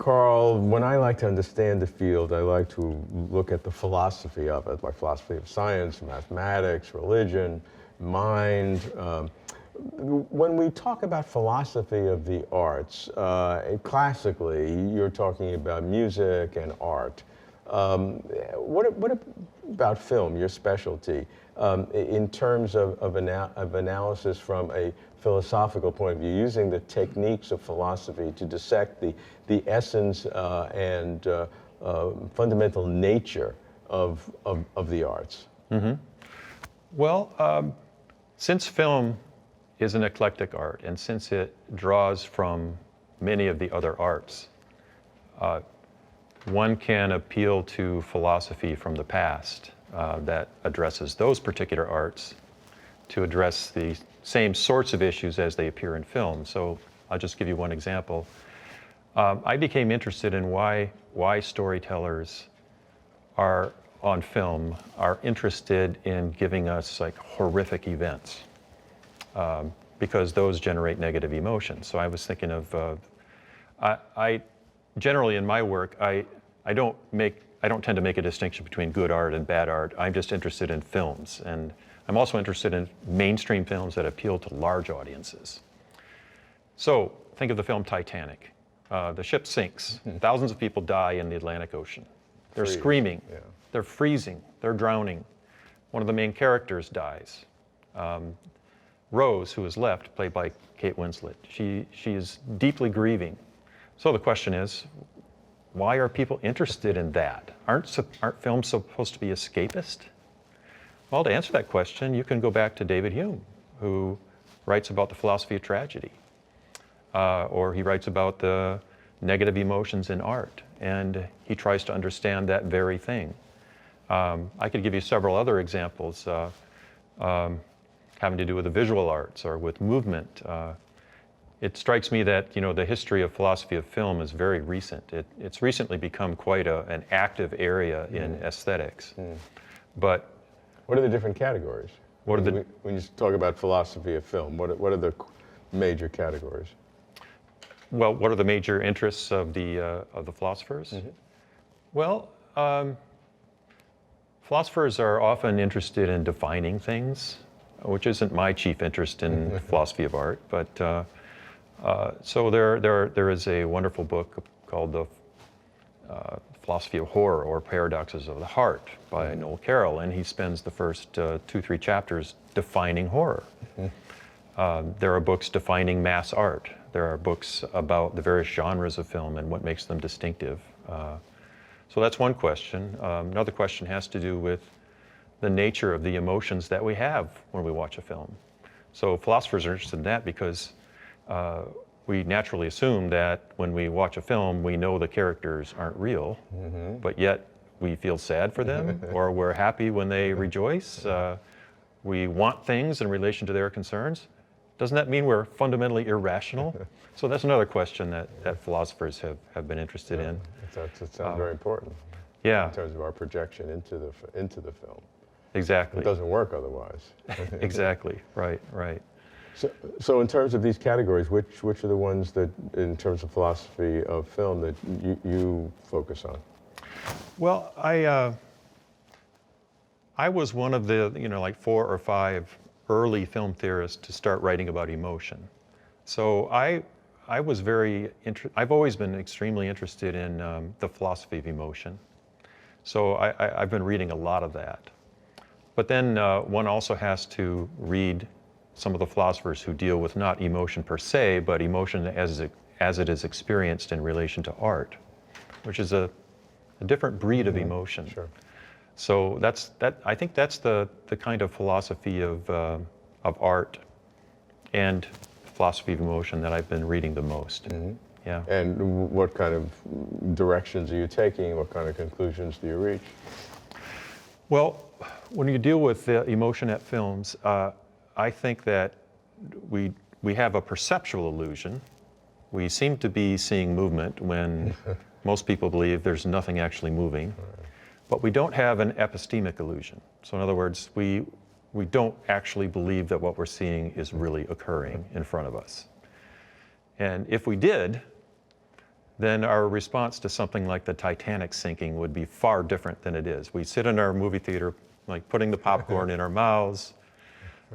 Carl, when I like to understand the field, I like to look at the philosophy of it, like philosophy of science, mathematics, religion, mind. When we talk about philosophy of the arts, classically, you're talking about music and art. What about film, your specialty, in terms of analysis from a philosophical point of view, using the techniques of philosophy to dissect the essence and fundamental nature of the arts? Mm-hmm. Well, since film is an eclectic art, and since it draws from many of the other arts, one can appeal to philosophy from the past that addresses those particular arts to address the same sorts of issues as they appear in film. So I'll just give you one example. I became interested in why storytellers are on film are interested in giving us like horrific events, because those generate negative emotions. So I was thinking of, I generally in my work, I don't tend to make a distinction between good art and bad art. I'm just interested in films, and I'm also interested in mainstream films that appeal to large audiences. So think of the film Titanic. The ship sinks. Thousands of people die in the Atlantic Ocean. They're screaming. Yeah. They're freezing. They're drowning. One of the main characters dies. Rose, who is left, played by Kate Winslet, she is deeply grieving. So the question is, why are people interested in that? Aren't films supposed to be escapist? Well, to answer that question, you can go back to David Hume, who writes about the philosophy of tragedy, or he writes about the negative emotions in art, and he tries to understand that very thing. I could give you several other examples having to do with the visual arts or with movement. It strikes me that the history of philosophy of film is very recent. It's recently become quite an active area in aesthetics. But what are the different categories? When you talk about philosophy of film, what are the major categories? Well, what are the major interests of the philosophers? Well, philosophers are often interested in defining things, which isn't my chief interest in philosophy of art. But so there is a wonderful book called The Philosophy of Horror, or Paradoxes of the Heart, by Noel Carroll, and he spends the first 2-3 chapters defining horror. There are books defining mass art. There are books about the various genres of film and what makes them distinctive. So that's one question. Another question has to do with the nature of the emotions that we have when we watch a film. So philosophers are interested in that because we naturally assume that when we watch a film, we know the characters aren't real, but yet we feel sad for them, or we're happy when they rejoice. We want things in relation to their concerns. Doesn't that mean we're fundamentally irrational? So that's another question that philosophers have been interested in. That sounds very important. Yeah. In terms of our projection into the film. Exactly. It doesn't work otherwise. Exactly. Right. So in terms of these categories, which are the ones that, in terms of philosophy of film, that you focus on? Well, I was one of the like 4 or 5 early film theorists to start writing about emotion. So I was I've always been extremely interested in the philosophy of emotion. So I've been reading a lot of that. But then one also has to read some of the philosophers who deal with not emotion per se, but emotion as it is experienced in relation to art, which is a different breed of emotion. Sure. So I think that's the kind of philosophy of art and philosophy of emotion that I've been reading the most. Yeah. And what kind of directions are you taking? What kind of conclusions do you reach? Well, when you deal with the emotion at films, I think that we have a perceptual illusion. We seem to be seeing movement when most people believe there's nothing actually moving. But we don't have an epistemic illusion. So in other words, we don't actually believe that what we're seeing is really occurring in front of us. And if we did, then our response to something like the Titanic sinking would be far different than it is. We sit in our movie theater, like putting the popcorn in our mouths.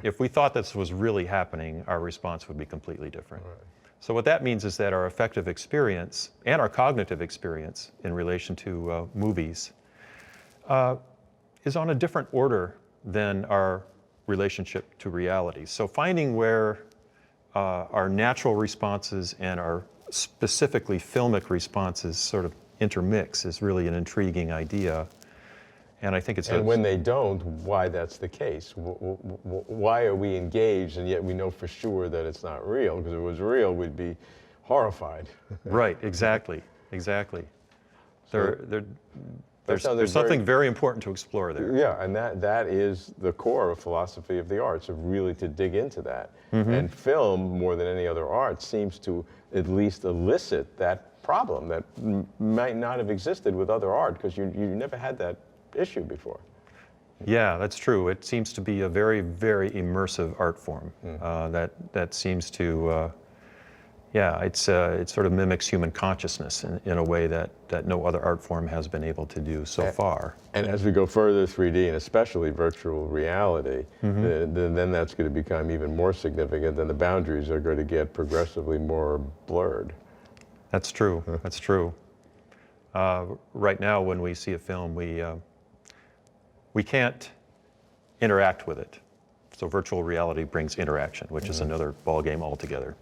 If we thought this was really happening, our response would be completely different. Right. So what that means is that our affective experience and our cognitive experience in relation to movies is on a different order than our relationship to reality. So finding where our natural responses and our specifically filmic responses sort of intermix is really an intriguing idea. And I think it's And when they don't, why that's the case. Why are we engaged and yet we know for sure that it's not real? Because if it was real, we'd be horrified. Right, exactly, exactly. There's sounds like something very important to explore there. Yeah, and that is the core of philosophy of the arts, of really to dig into that. And film, more than any other art, seems to at least elicit that problem that might not have existed with other art, because you never had that issue before. Yeah, that's true. It seems to be a very, very immersive art form that seems to, it sort of mimics human consciousness in a way that no other art form has been able to do so far. And as we go further, 3D, and especially virtual reality, then that's going to become even more significant, and the boundaries are going to get progressively more blurred. That's true. That's true. Right now, when we see a film, we can't interact with it. So virtual reality brings interaction, which is another ballgame altogether.